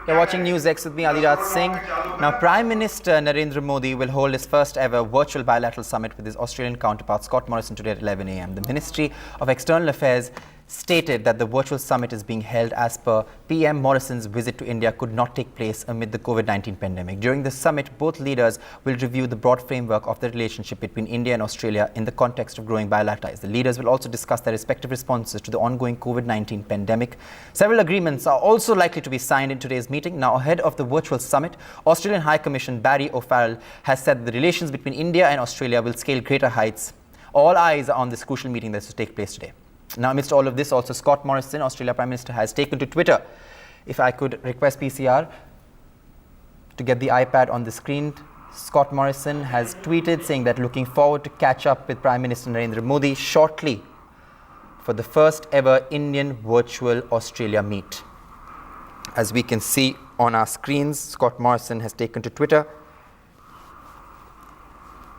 You're watching News X with me, Adiraj Singh. Now, Prime Minister Narendra Modi will hold his first ever virtual bilateral summit with his Australian counterpart Scott Morrison today at 11 a.m. The Ministry of External Affairs stated that the virtual summit is being held as per PM Morrison's visit to India could not take place amid the COVID-19 pandemic. During the summit, both leaders will review the broad framework of the relationship between India and Australia in the context of growing bilateral ties. The leaders will also discuss their respective responses to the ongoing COVID-19 pandemic. Several agreements are also likely to be signed in today's meeting. Now, ahead of the virtual summit, Australian High Commissioner Barry O'Farrell has said the relations between India and Australia will scale greater heights. All eyes are on this crucial meeting that is to take place today. Now, amidst all of this, also Scott Morrison, Australia Prime Minister, has taken to Twitter. If I could request PCR to get the iPad on the screen, Scott Morrison has tweeted saying that looking forward to catch up with Prime Minister Narendra Modi shortly for the first ever Indian virtual Australia meet. As we can see on our screens, Scott Morrison has taken to Twitter.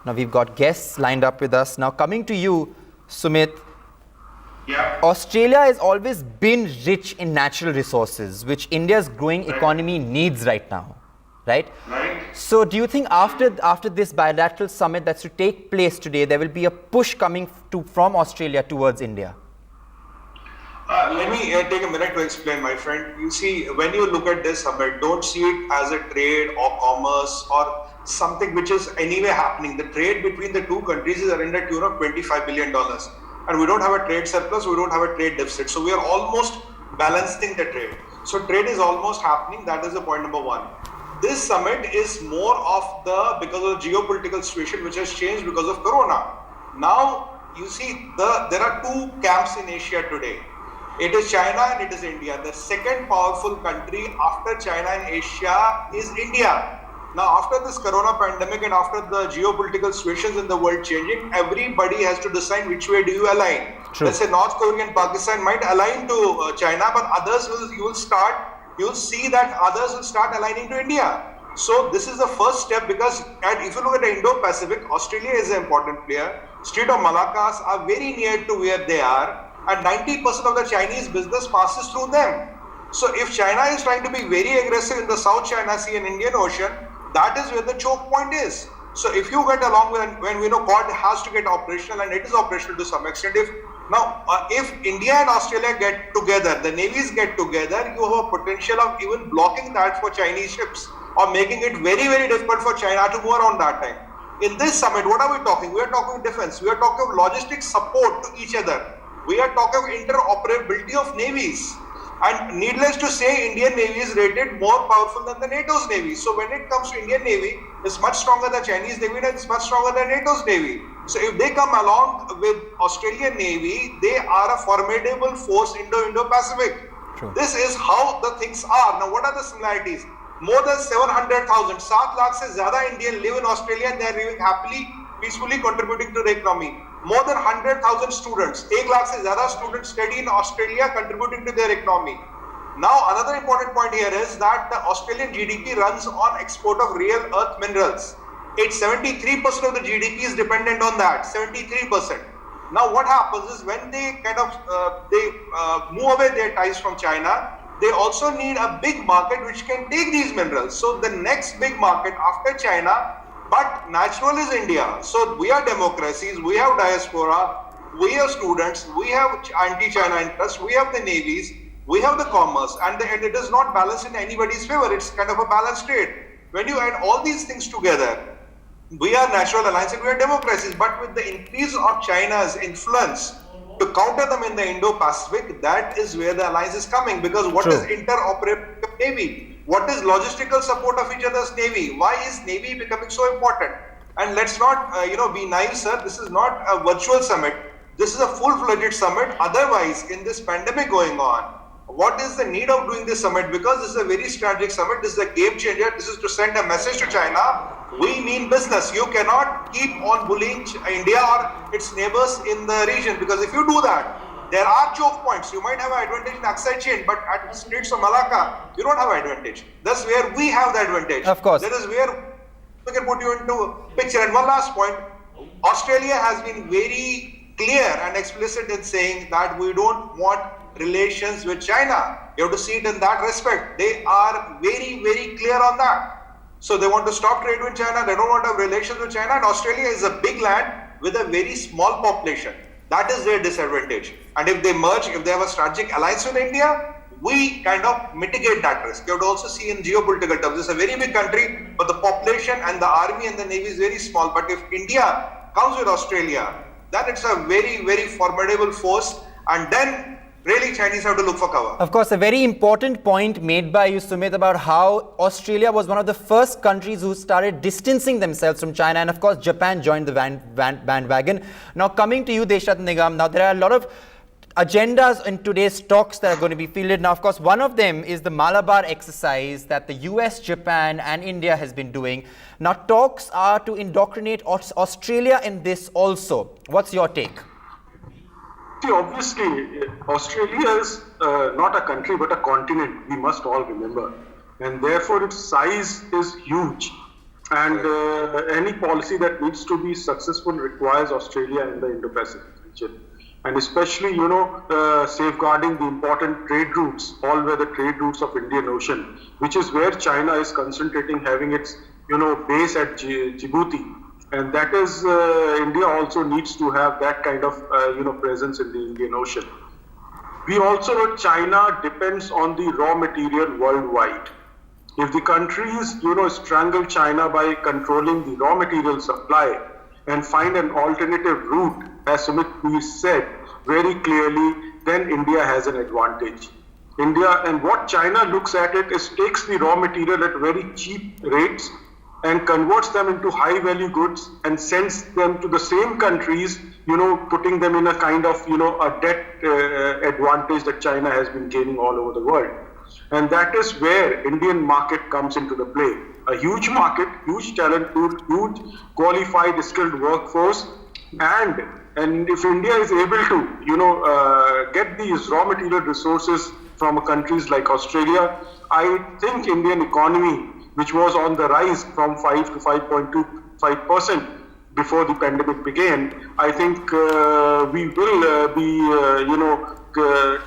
Now, we've got guests lined up with us. Now, coming to you, Sumit. Yeah. Australia has always been rich in natural resources, which India's growing economy needs right now, right? Right. So do you think after this bilateral summit that's to take place today, there will be a push coming from Australia towards India? Let me take a minute to explain, my friend. You see, when you look at this summit, don't see it as a trade or commerce or something which is anyway happening. The trade between the two countries is around the tune of $25 billion. And we don't have a trade surplus, we don't have a trade deficit. So we are almost balancing the trade. So trade is almost happening. That is the point number one. This summit is more of because of the geopolitical situation which has changed because of Corona. Now, you see, there are two camps in Asia today. It is China and it is India. The second powerful country after China and Asia is India. Now, after this Corona pandemic and after the geopolitical situations in the world changing, everybody has to decide which way do you align. True. Let's say North Korea and Pakistan might align to China, but others you'll see that others will start aligning to India. So this is the first step because if you look at the Indo-Pacific, Australia is an important player. Strait of Malaccas are very near to where they are, and 90% of the Chinese business passes through them. So if China is trying to be very aggressive in the South China Sea and Indian Ocean, that is where the choke point is. So if you get along with, when we know God has to get operational, and it is operational to some extent, if India and Australia get together, the navies get together, you have a potential of even blocking that for Chinese ships or making it very, very difficult for China to move around that time. In this summit, what are we talking? We are talking defense. We are talking of logistics support to each other. We are talking of interoperability of navies. And needless to say, Indian Navy is rated more powerful than the NATO's Navy. So when it comes to Indian Navy, it's much stronger than Chinese Navy and it's much stronger than NATO's Navy. So if they come along with Australian Navy, they are a formidable force in the Indo-Pacific. This is how the things are. Now, what are the similarities? More than 700,000, 7 lakh se zyada Indian live in Australia and they are living happily, peacefully contributing to the economy. More than 100,000 students, 1 lakh se zyada students study in Australia contributing to their economy. Now, another important point here is that the Australian GDP runs on export of rare earth minerals. It's 73% of the GDP is dependent on that, 73%. Now, what happens is when they move away their ties from China, they also need a big market which can take these minerals. So the next big market after China, but natural, is India. So we are democracies, we have diaspora, we have students, we have anti-China interest, we have the navies, we have the commerce, and it is not balanced in anybody's favor. It's kind of a balanced trade. When you add all these things together, we are natural alliance and we are democracies. But with the increase of China's influence to counter them in the Indo-Pacific, that is where the alliance is coming. Because what is interoperability of Navy? What is logistical support of each other's Navy? Why is Navy becoming so important? And let's not, be naive, sir. This is not a virtual summit. This is a full-fledged summit. Otherwise, in this pandemic going on, what is the need of doing this summit? Because this is a very strategic summit. This is a game changer. This is to send a message to China. We mean business. You cannot keep on bullying India or its neighbors in the region, because if you do that, there are choke points. You might have an advantage in Aksai chain, but at the Straits of Malacca, you don't have an advantage. That's where we have the advantage. Of course. That is where we can put you into picture. And one last point, Australia has been very clear and explicit in saying that we don't want relations with China. You have to see it in that respect. They are very clear on that. So they want to stop trade with China. They don't want to have relations with China. And Australia is a big land with a very small population. That is their disadvantage. And if they merge, if they have a strategic alliance with India, we kind of mitigate that risk. You have to also see in geopolitical terms, it's a very big country, but the population and the army and the navy is very small. But if India comes with Australia, then it's a very, very formidable force. And then really Chinese have to look for cover. Of course, a very important point made by you, Sumit, about how Australia was one of the first countries who started distancing themselves from China. And of course, Japan joined the bandwagon. Now, coming to you, Deshat Nigam, now there are a lot of agendas in today's talks that are going to be fielded. Now, of course, one of them is the Malabar exercise that the US, Japan and India has been doing. Now, talks are to indoctrinate Australia in this also. What's your take? See, obviously, Australia is not a country but a continent, we must all remember. And therefore, its size is huge. And any policy that needs to be successful requires Australia in the Indo-Pacific region. And especially, safeguarding the important trade routes, all-weather trade routes of Indian Ocean, which is where China is concentrating, having its, base at Djibouti. And that is, India also needs to have that kind of, presence in the Indian Ocean. We also know China depends on the raw material worldwide. If the countries, strangle China by controlling the raw material supply and find an alternative route, as Sumit said very clearly, then India has an advantage. India, and what China looks at it is takes the raw material at very cheap rates and converts them into high value goods and sends them to the same countries, putting them in a kind of, a debt advantage that China has been gaining all over the world. And that is where Indian market comes into the play. A huge market, huge talent pool, huge qualified, skilled workforce. And if India is able to, get these raw material resources from countries like Australia, I think Indian economy, which was on the rise from 5 to 5.25% before the pandemic began, I think we will be,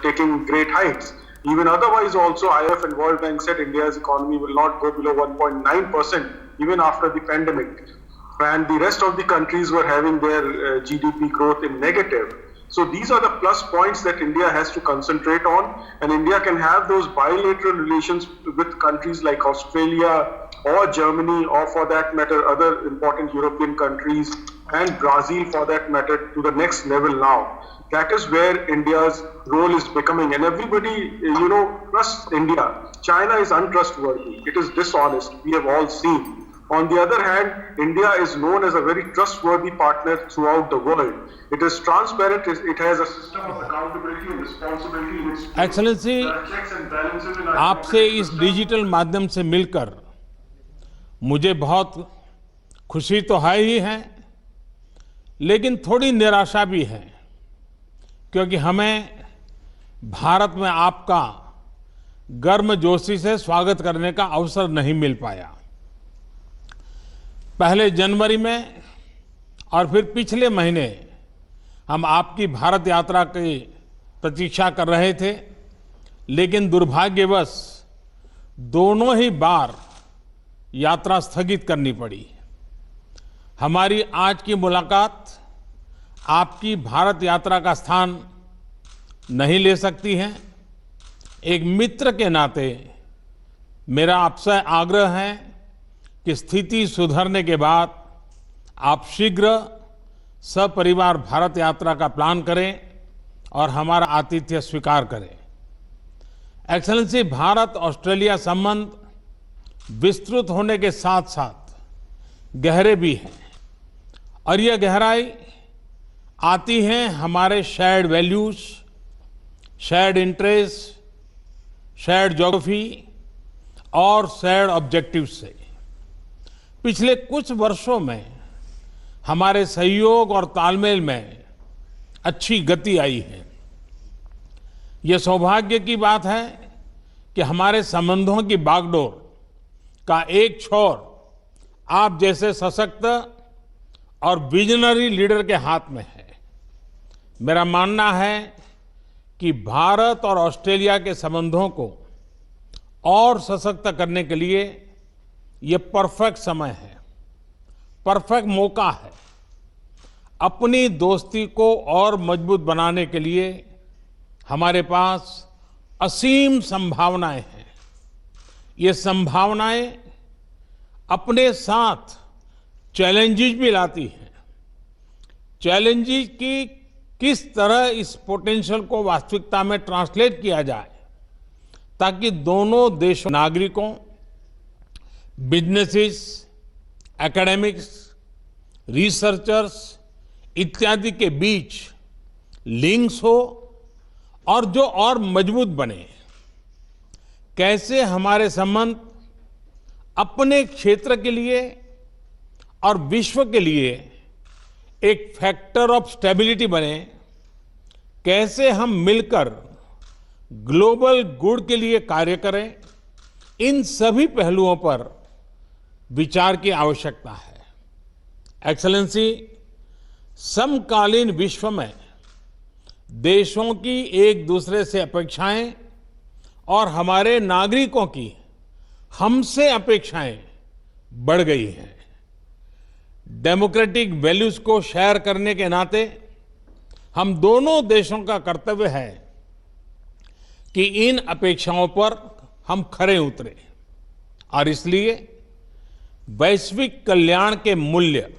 taking great heights. Even otherwise also, IMF and World Bank said India's economy will not go below 1.9% even after the pandemic. And the rest of the countries were having their GDP growth in negative. So these are the plus points that India has to concentrate on, and India can have those bilateral relations with countries like Australia or Germany, or for that matter, other important European countries, and Brazil for that matter, to the next level now. That is where India's role is becoming, and everybody, trusts India. China is untrustworthy. It is dishonest. We have all seen. On the other hand, India is known as a very trustworthy partner throughout the world. It is transparent. It has a system of accountability and responsibility in its excellency, checks and balances in आपसे इस digital माध्यम से मिलकर मुझे बहुत खुशी तो है ही है, लेकिन थोड़ी निराशा भी है, क्योंकि हमें भारत में आपका गर्मजोशी से स्वागत करने का अवसर नहीं मिल पाया। पहले जनवरी में और फिर पिछले महीने हम आपकी भारत यात्रा की प्रतीक्षा कर रहे थे, लेकिन दुर्भाग्यवश दोनों ही बार यात्रा स्थगित करनी पड़ी। हमारी आज की मुलाकात आपकी भारत यात्रा का स्थान नहीं ले सकती है। एक मित्र के नाते मेरा आपसे आग्रह है कि स्थिति सुधरने के बाद आप शीघ्र सपरिवार भारत यात्रा का प्लान करें और हमारा आतिथ्य स्वीकार करें। एक्सेलेंसी, भारत ऑस्ट्रेलिया संबंध विस्तृत होने के साथ साथ गहरे भी हैं, और यह गहराई आती है हमारे shared values, shared interest, shared geography और शेयर्ड ऑब्जेक्टिव्स से। पिछले कुछ वर्षों में हमारे सहयोग और तालमेल में अच्छी गति आई है। यह सौभाग्य की बात है कि हमारे संबंधों की बागडोर का एक छोर आप जैसे सशक्त और विजनरी लीडर के हाथ में है। मेरा मानना है कि भारत और ऑस्ट्रेलिया के संबंधों को और सशक्त करने के लिए ये परफेक्ट समय है, परफेक्ट मौका है। अपनी दोस्ती को और मजबूत बनाने के लिए हमारे पास असीम संभावनाएं हैं। ये संभावनाएं अपने साथ चैलेंजेस भी लाती हैं। चैलेंजेस की किस तरह इस पोटेंशियल को वास्तविकता में ट्रांसलेट किया जाए ताकि दोनों देशों नागरिकों, बिजनेसेस, एकेडमिक्स, रिसर्चर्स इत्यादि के बीच लिंक्स हो और जो और मजबूत बने। कैसे हमारे संबंध अपने क्षेत्र के लिए और विश्व के लिए एक फैक्टर ऑफ स्टेबिलिटी बने, कैसे हम मिलकर ग्लोबल गुड के लिए कार्य करें, इन सभी पहलुओं पर विचार की आवश्यकता है। एक्सेलेंसी, समकालीन विश्व में देशों की एक दूसरे से अपेक्षाएं और हमारे नागरिकों की हमसे अपेक्षाएं बढ़ गई हैं। डेमोक्रेटिक वैल्यूज को शेयर करने के नाते हम दोनों देशों का कर्तव्य है कि इन अपेक्षाओं पर हम खरे उतरे और इसलिए वैश्विक कल्याण के मूल्य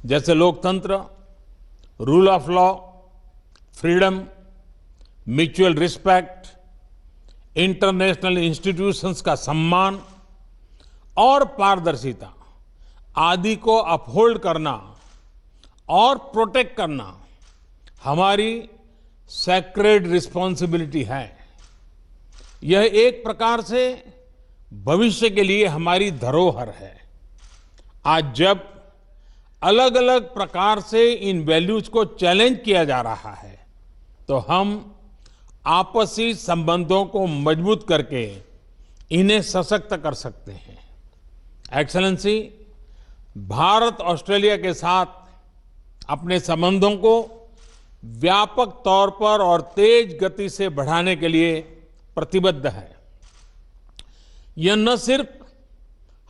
जैसे लोकतंत्र, rule of law, freedom, mutual respect, international institutions का सम्मान और पारदर्शिता आदि को अपहोल्ड करना और प्रोटेक्ट करना हमारी सैक्रेड रिस्पॉन्सिबिलिटी है। यह एक प्रकार से भविष्य के लिए हमारी धरोहर है। आज जब अलग अलग प्रकार से इन वैल्यूज को चैलेंज किया जा रहा है तो हम आपसी संबंधों को मजबूत करके इन्हें सशक्त कर सकते हैं। एक्सेलेंसी, भारत ऑस्ट्रेलिया के साथ अपने संबंधों को व्यापक तौर पर और तेज गति से बढ़ाने के लिए प्रतिबद्ध है। यह न सिर्फ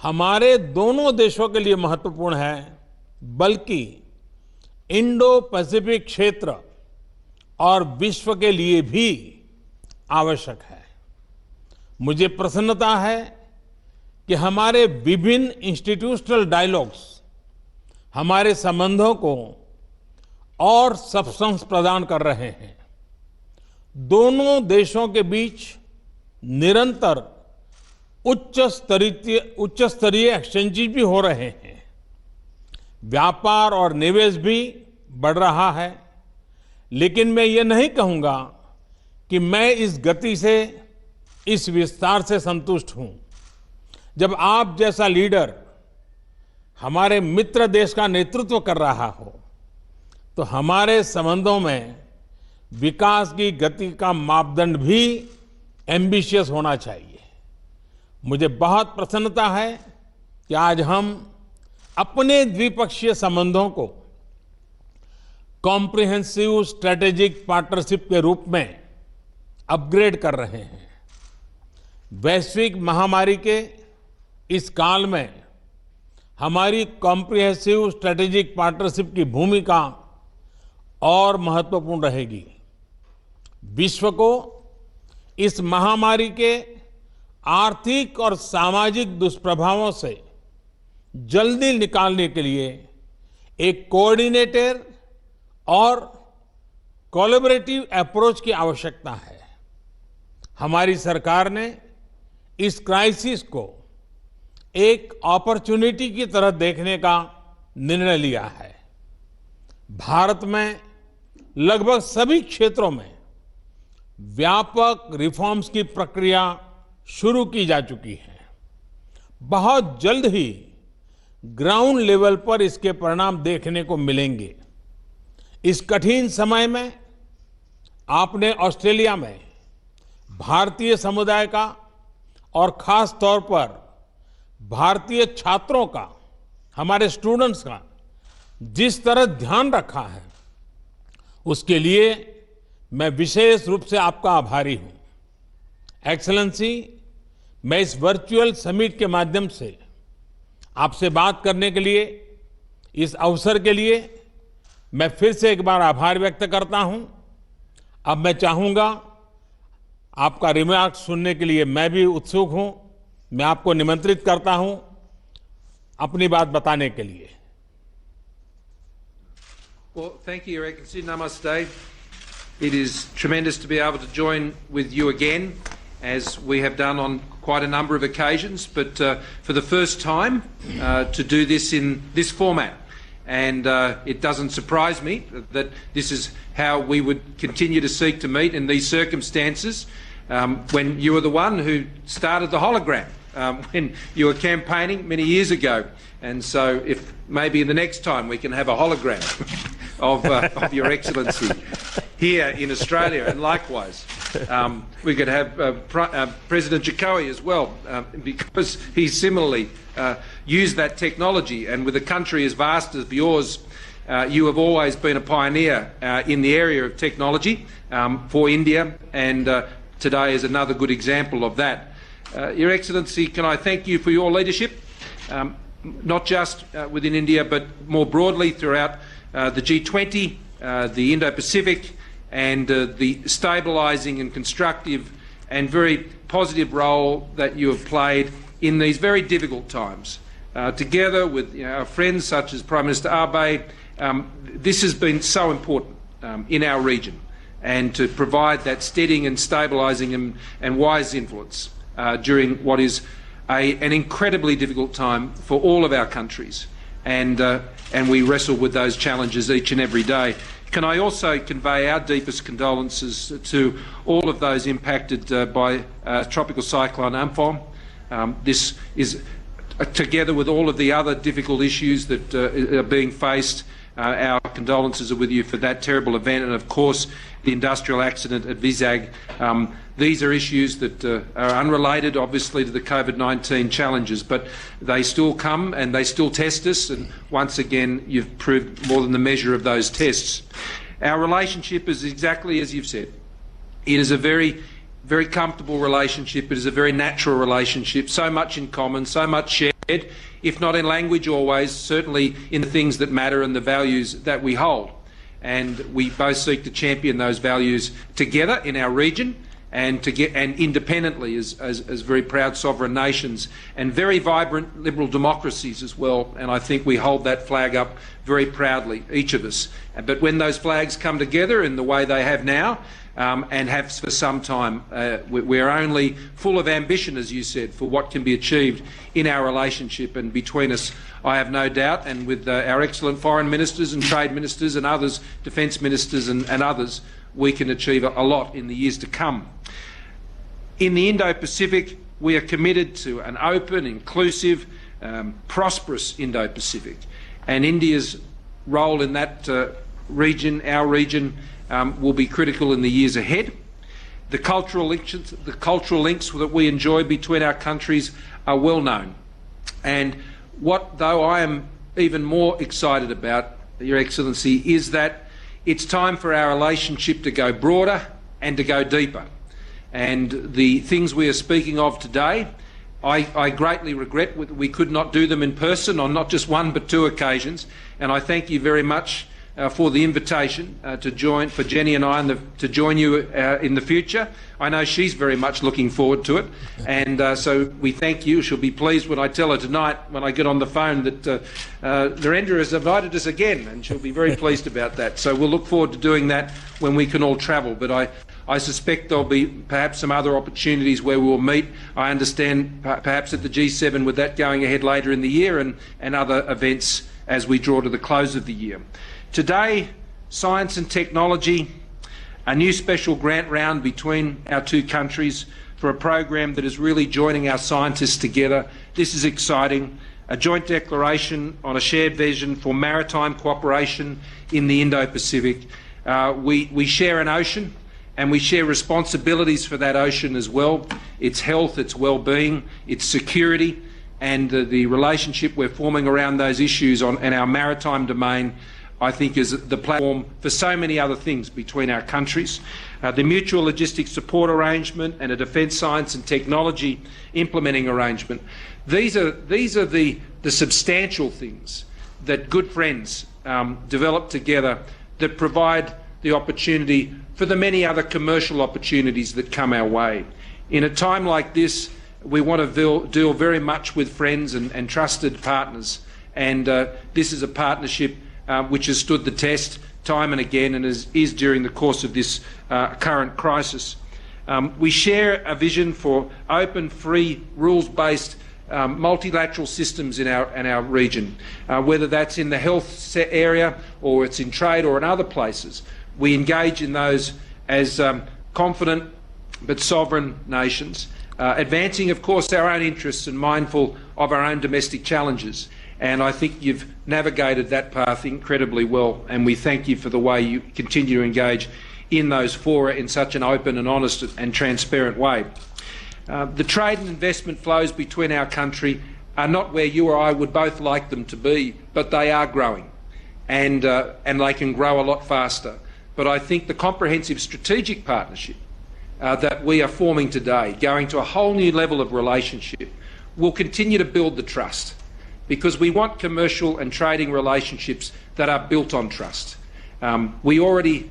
हमारे दोनों देशों के लिए महत्वपूर्ण है बल्कि इंडो पैसिफिक क्षेत्र और विश्व के लिए भी आवश्यक है। मुझे प्रसन्नता है कि हमारे विभिन्न इंस्टीट्यूशनल डायलॉग्स हमारे संबंधों को और सब्सटेंस प्रदान कर रहे हैं। दोनों देशों के बीच निरंतर उच्च स्तरीय एक्सचेंजेस भी हो रहे हैं। व्यापार और निवेश भी बढ़ रहा है, लेकिन मैं ये नहीं कहूंगा कि मैं इस गति से, इस विस्तार से संतुष्ट हूं। जब आप जैसा लीडर हमारे मित्र देश का नेतृत्व कर रहा हो तो हमारे संबंधों में विकास की गति का मापदंड भी एम्बिशियस होना चाहिए। मुझे बहुत प्रसन्नता है कि आज हम अपने द्विपक्षीय संबंधों को कॉम्प्रिहेंसिव स्ट्रेटेजिक पार्टनरशिप के रूप में अपग्रेड कर रहे हैं। वैश्विक महामारी के इस काल में हमारी कॉम्प्रिहेंसिव स्ट्रेटेजिक पार्टनरशिप की भूमिका और महत्वपूर्ण रहेगी। विश्व को इस महामारी के आर्थिक और सामाजिक दुष्प्रभावों से जल्दी निकालने के लिए एक कोऑर्डिनेटेड और कोलैबोरेटिव अप्रोच की आवश्यकता है। हमारी सरकार ने इस क्राइसिस को एक अपॉर्चुनिटी की तरह देखने का निर्णय लिया है। भारत में लगभग सभी क्षेत्रों में व्यापक रिफॉर्म्स की प्रक्रिया शुरू की जा चुकी है। बहुत जल्द ही ग्राउंड लेवल पर इसके परिणाम देखने को मिलेंगे। इस कठिन समय में आपने ऑस्ट्रेलिया में भारतीय समुदाय का और खास तौर पर भारतीय छात्रों का, हमारे स्टूडेंट्स का जिस तरह ध्यान रखा है उसके लिए मैं विशेष रूप से आपका आभारी हूं। एक्सेलेंसी, मैं इस वर्चुअल समिट के माध्यम से आपसे बात करने के लिए, इस अवसर के लिए मैं फिर से एक बार आभार व्यक्त करता हूं। अब मैं चाहूंगा आपका रिमार्क सुनने के लिए मैं भी उत्सुक हूं। मैं आपको निमंत्रित करता हूं अपनी बात बताने के लिए। Well, thank you, Your Excellency. Namaste. It is tremendous to be able to join with you again, as we have done on quite a number of occasions, but for the first time to do this in this format. And it doesn't surprise me that this is how we would continue to seek to meet in these circumstances, when you were the one who started the hologram, when you were campaigning many years ago. And so if maybe the next time we can have a hologram of Your Excellency here in Australia, and likewise we could have President Jokowi as well, because he similarly used that technology, and with a country as vast as yours, you have always been a pioneer in the area of technology for India, and today is another good example of that. Your Excellency, can I thank you for your leadership, not just within India but more broadly throughout the G20, the Indo-Pacific, and the stabilising and constructive and very positive role that you have played in these very difficult times. Together with our friends such as Prime Minister Abe, this has been so important in our region, and to provide that steadying and stabilising and wise influence during what is an incredibly difficult time for all of our countries, and we wrestle with those challenges each and every day. Can I also convey our deepest condolences to all of those impacted by Tropical Cyclone Amphan. This is, together with all of the other difficult issues that are being faced, our condolences are with you for that terrible event, and of course the industrial accident at Vizag. These are issues that are unrelated, obviously, to the COVID-19 challenges, but they still come and they still test us, and once again you've proved more than the measure of those tests. Our relationship is exactly as you've said. It is a very, very comfortable relationship. It is a very natural relationship, so much in common, so much shared, if not in language always, certainly in the things that matter and the values that we hold. And we both seek to champion those values together in our region, and independently as very proud sovereign nations and very vibrant liberal democracies as well. And I think we hold that flag up very proudly, each of us. But when those flags come together in the way they have now, and have for some time, we're only full of ambition, as you said, for what can be achieved in our relationship. And between us, I have no doubt, and with our excellent foreign ministers and trade ministers and others, defence ministers and others, we can achieve a lot in the years to come. In the Indo-Pacific, we are committed to an open, inclusive, prosperous Indo-Pacific. And India's role in that region, our region, will be critical in the years ahead. The cultural links that we enjoy between our countries are well known. And what, though, I am even more excited about, Your Excellency, is that it's time for our relationship to go broader and to go deeper. And the things we are speaking of today, I greatly regret we could not do them in person on not just one but two occasions. And I thank you very much for the invitation to join, for Jenny and I, to join you in the future. I know she's very much looking forward to it, and so we thank you. She'll be pleased when I tell her tonight, when I get on the phone, that Narendra has invited us again, and she'll be very pleased about that. So we'll look forward to doing that when we can all travel. But I suspect there'll be perhaps some other opportunities where we will meet. I understand perhaps at the G7, with that going ahead later in the year, and other events as we draw to the close of the year. Today, science and technology, a new special grant round between our two countries for a program that is really joining our scientists together. This is exciting. A joint declaration on a shared vision for maritime cooperation in the Indo-Pacific. We share an ocean, and we share responsibilities for that ocean as well. Its health, its well-being, its security, and the relationship we're forming around those issues in our maritime domain, I think, is the platform for so many other things between our countries. The mutual logistics support arrangement and a defence science and technology implementing arrangement. These are the the substantial things that good friends develop together that provide the opportunity for the many other commercial opportunities that come our way. In a time like this, we want to deal very much with friends and trusted partners, and this is a partnership which has stood the test time and again and is during the course of this current crisis. We share a vision for open, free, rules-based multilateral systems in our region, whether that's in the health area or it's in trade or in other places. We engage in those as confident but sovereign nations, advancing, of course, our own interests and mindful of our own domestic challenges. And I think you've navigated that path incredibly well, and we thank you for the way you continue to engage in those fora in such an open and honest and transparent way. The trade and investment flows between our country are not where you or I would both like them to be, but they are growing, and they can grow a lot faster. But I think the comprehensive strategic partnership that we are forming today, going to a whole new level of relationship, will continue to build the trust, because we want commercial and trading relationships that are built on trust. We already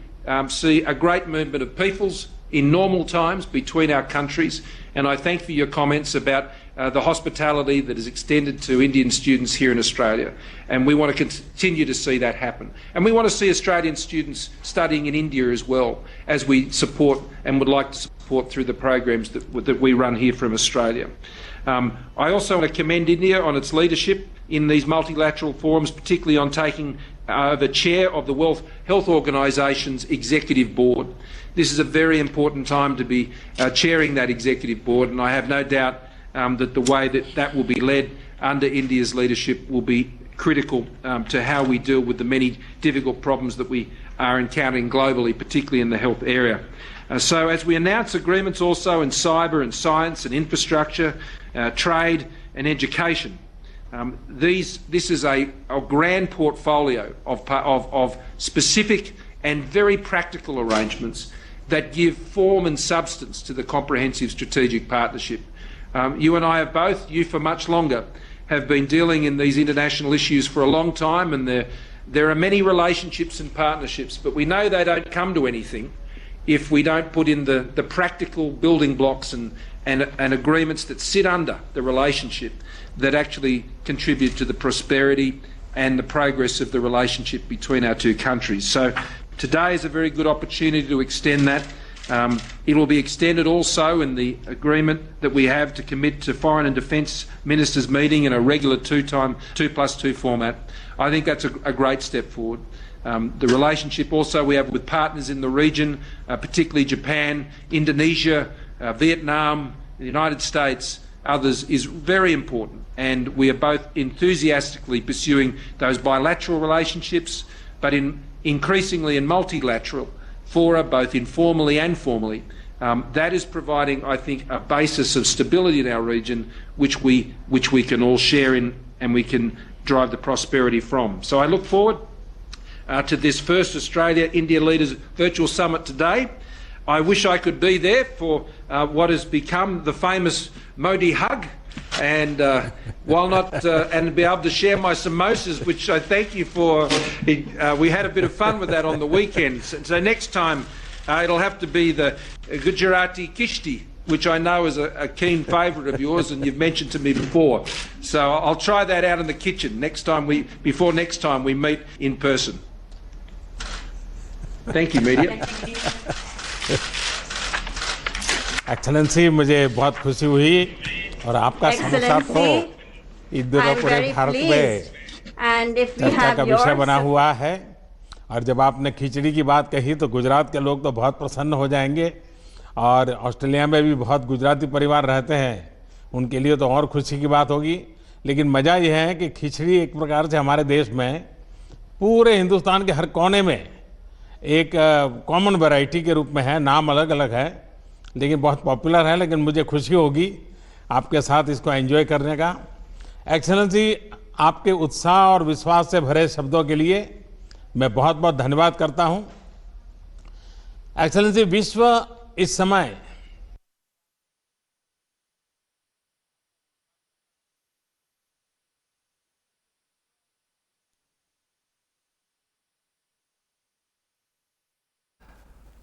see a great movement of peoples in normal times between our countries, and I thank for your comments about the hospitality that is extended to Indian students here in Australia, and we want to continue to see that happen. And we want to see Australian students studying in India as well, as we support and would like to support through the programs that we run here from Australia. I also want to commend India on its leadership in these multilateral forums, particularly on taking the chair of the World Health Organisation's executive board. This is a very important time to be chairing that executive board, and I have no doubt that the way that will be led under India's leadership will be critical to how we deal with the many difficult problems that we are encountering globally, particularly in the health area. So as we announce agreements also in cyber and science and infrastructure, trade and education, this is a grand portfolio of specific and very practical arrangements that give form and substance to the comprehensive strategic partnership. You and I have both, you for much longer, have been dealing in these international issues for a long time, and there are many relationships and partnerships, but we know they don't come to anything if we don't put in the practical building blocks and agreements that sit under the relationship that actually contribute to the prosperity and the progress of the relationship between our two countries. So today is a very good opportunity to extend that. It will be extended also in the agreement that we have to commit to Foreign and Defence Ministers meeting in a regular 2+2 format. I think that's a great step forward. The relationship also we have with partners in the region, particularly Japan, Indonesia, Vietnam, the United States, others, is very important, and we are both enthusiastically pursuing those bilateral relationships, but increasingly in multilateral fora, both informally and formally. That is providing, I think, a basis of stability in our region which we can all share in and we can drive the prosperity from. So I look forward to this first Australia-India Leaders Virtual Summit today. I wish I could be there for what has become the famous Modi hug, and while not and be able to share my samosas, which I thank you for. We had a bit of fun with that on the weekend. So next time it'll have to be the Gujarati kishti, which I know is a keen favourite of yours, and you've mentioned to me before. So I'll try that out in the kitchen before next time we meet in person. Thank you, media. Excellency, मुझे बहुत खुशी हुई और आपका समोसा तो इस दिनों पूरे भारत में चर्चा का विषय बना हुआ है। और जब आपने खिचड़ी की बात कही तो गुजरात के लोग तो बहुत प्रसन्न हो जाएंगे, और ऑस्ट्रेलिया में भी बहुत गुजराती परिवार रहते हैं, उनके लिए तो और खुशी की बात होगी। लेकिन मज़ा यह है कि खिचड़ी एक प्रकार से हमारे देश में पूरे हिंदुस्तान के हर कोने में एक कॉमन वैरायटी के रूप में है, नाम अलग अलग है लेकिन बहुत पॉपुलर है। लेकिन मुझे खुशी होगी आपके साथ इसको एंजॉय करने का। एक्सेलेंसी, आपके उत्साह और विश्वास से भरे शब्दों के लिए मैं बहुत बहुत धन्यवाद करता हूं। एक्सेलेंसी, विश्व इस समय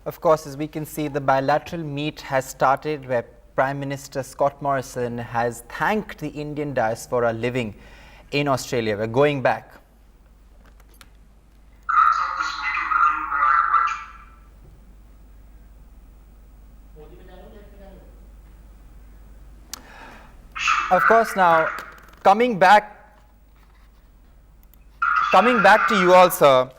Of course, as we can see, the bilateral meet has started where Prime Minister Scott Morrison has thanked the Indian diaspora living in Australia. We're going back. Of course, now coming back to you all, sir.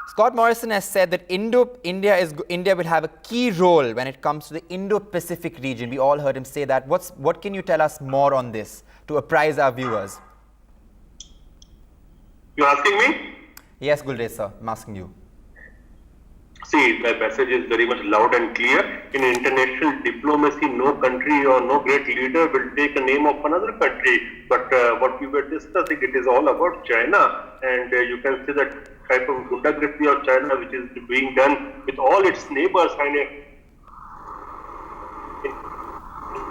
Scott Morrison has said that India will have a key role when it comes to the Indo-Pacific region. We all heard him say that. What can you tell us more on this to apprise our viewers? You're asking me? Yes, Guldesh sir, I'm asking you. See, the message is very much loud and clear. In international diplomacy, no country or no great leader will take a name of another country. But what we were discussing, it is all about China. And you can see that type of gundagraffi of China which is being done with all its neighbors. And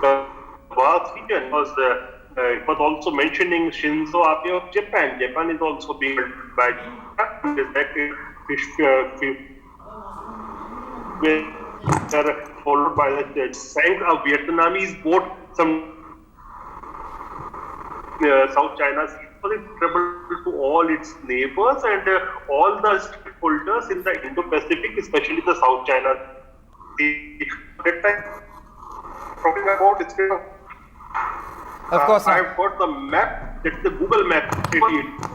the vast region it was also mentioning Shinzo Abe of Japan. Japan is also being held by followed by the sank a Vietnamese boat, some South China Sea. So it's trouble to all its neighbors and all the stakeholders in the Indo-Pacific, especially the South China Sea. That time, talking about it, of course, I've got the map. That's the Google map.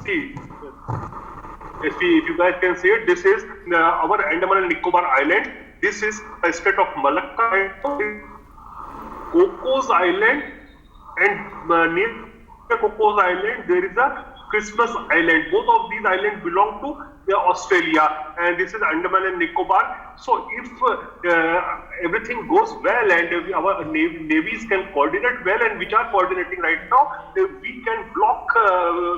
See. If you guys can see it, this is our Andaman and Nicobar Island. This is the state of Malacca, Cocos Island, and near Cocos Island there is a Christmas Island. Both of these islands belong to Australia, and this is Andaman and Nicobar. So if everything goes well and our navies can coordinate well, and which are coordinating right now, we can block,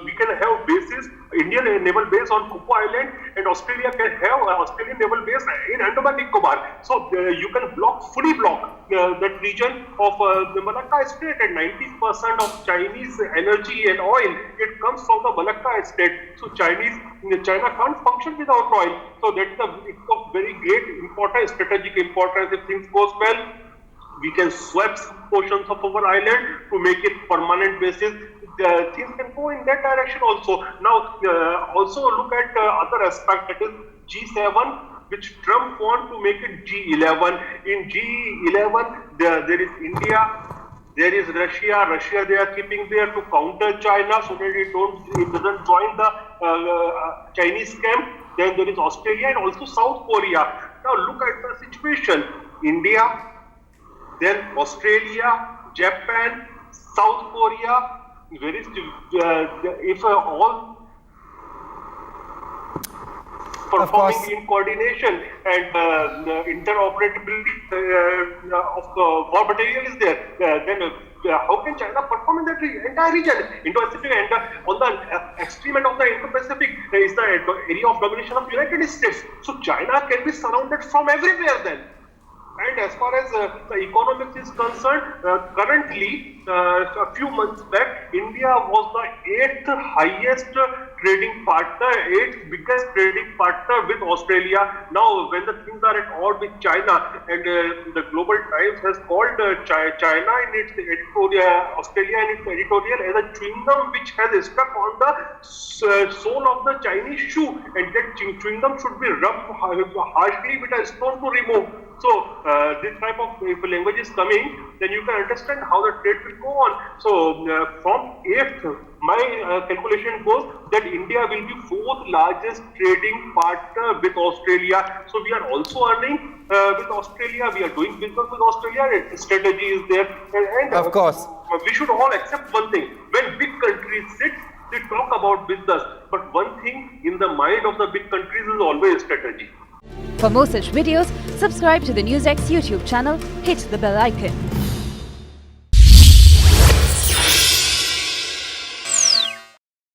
we can have bases, Indian naval base on Kupu Island, and Australia can have Australian naval base in Andaman and Nicobar. So you can fully block that region of the Malacca Strait, and 90% of Chinese energy and oil, it comes from the Malacca Strait. So China can't function without oil. So that is of very great importance, strategic importance. If things goes well, we can swap portions of our island to make it permanent basis. Things can go in that direction also. Now, also look at other aspect, that is G7, which Trump want to make it G11. In G11, there is India, there is Russia. Russia they are keeping there to counter China so that it doesn't join the Chinese camp. Then there is Australia and also South Korea. Now look at the situation. India, then Australia, Japan, South Korea. Where is if all performing in coordination and interoperability of war material is there, then how can China perform in that entire region? Indo-Pacific, and on the extreme end of the Indo-Pacific is the area of domination of United States. So China can be surrounded from everywhere then. And as far as the economics is concerned, currently, a few months back, India was the 8th highest trading partner, 8th biggest trading partner with Australia. Now, when the things are at odds with China, and the Global Times has called China in its editorial, Australia in its editorial as a chewing gum which has stuck on the sole of the Chinese shoe, and that chewing gum should be rubbed harshly with a stone to remove. So this type of language is coming, then you can understand how the trade will go on. So from 8th, my calculation goes that India will be 4th largest trading partner with Australia. So we are also earning with Australia. We are doing business with Australia. And strategy is there. And of course, we should all accept one thing: when big countries sit, they talk about business. But one thing in the mind of the big countries is always strategy. For more such videos, subscribe to the NewsX YouTube channel, hit the bell icon.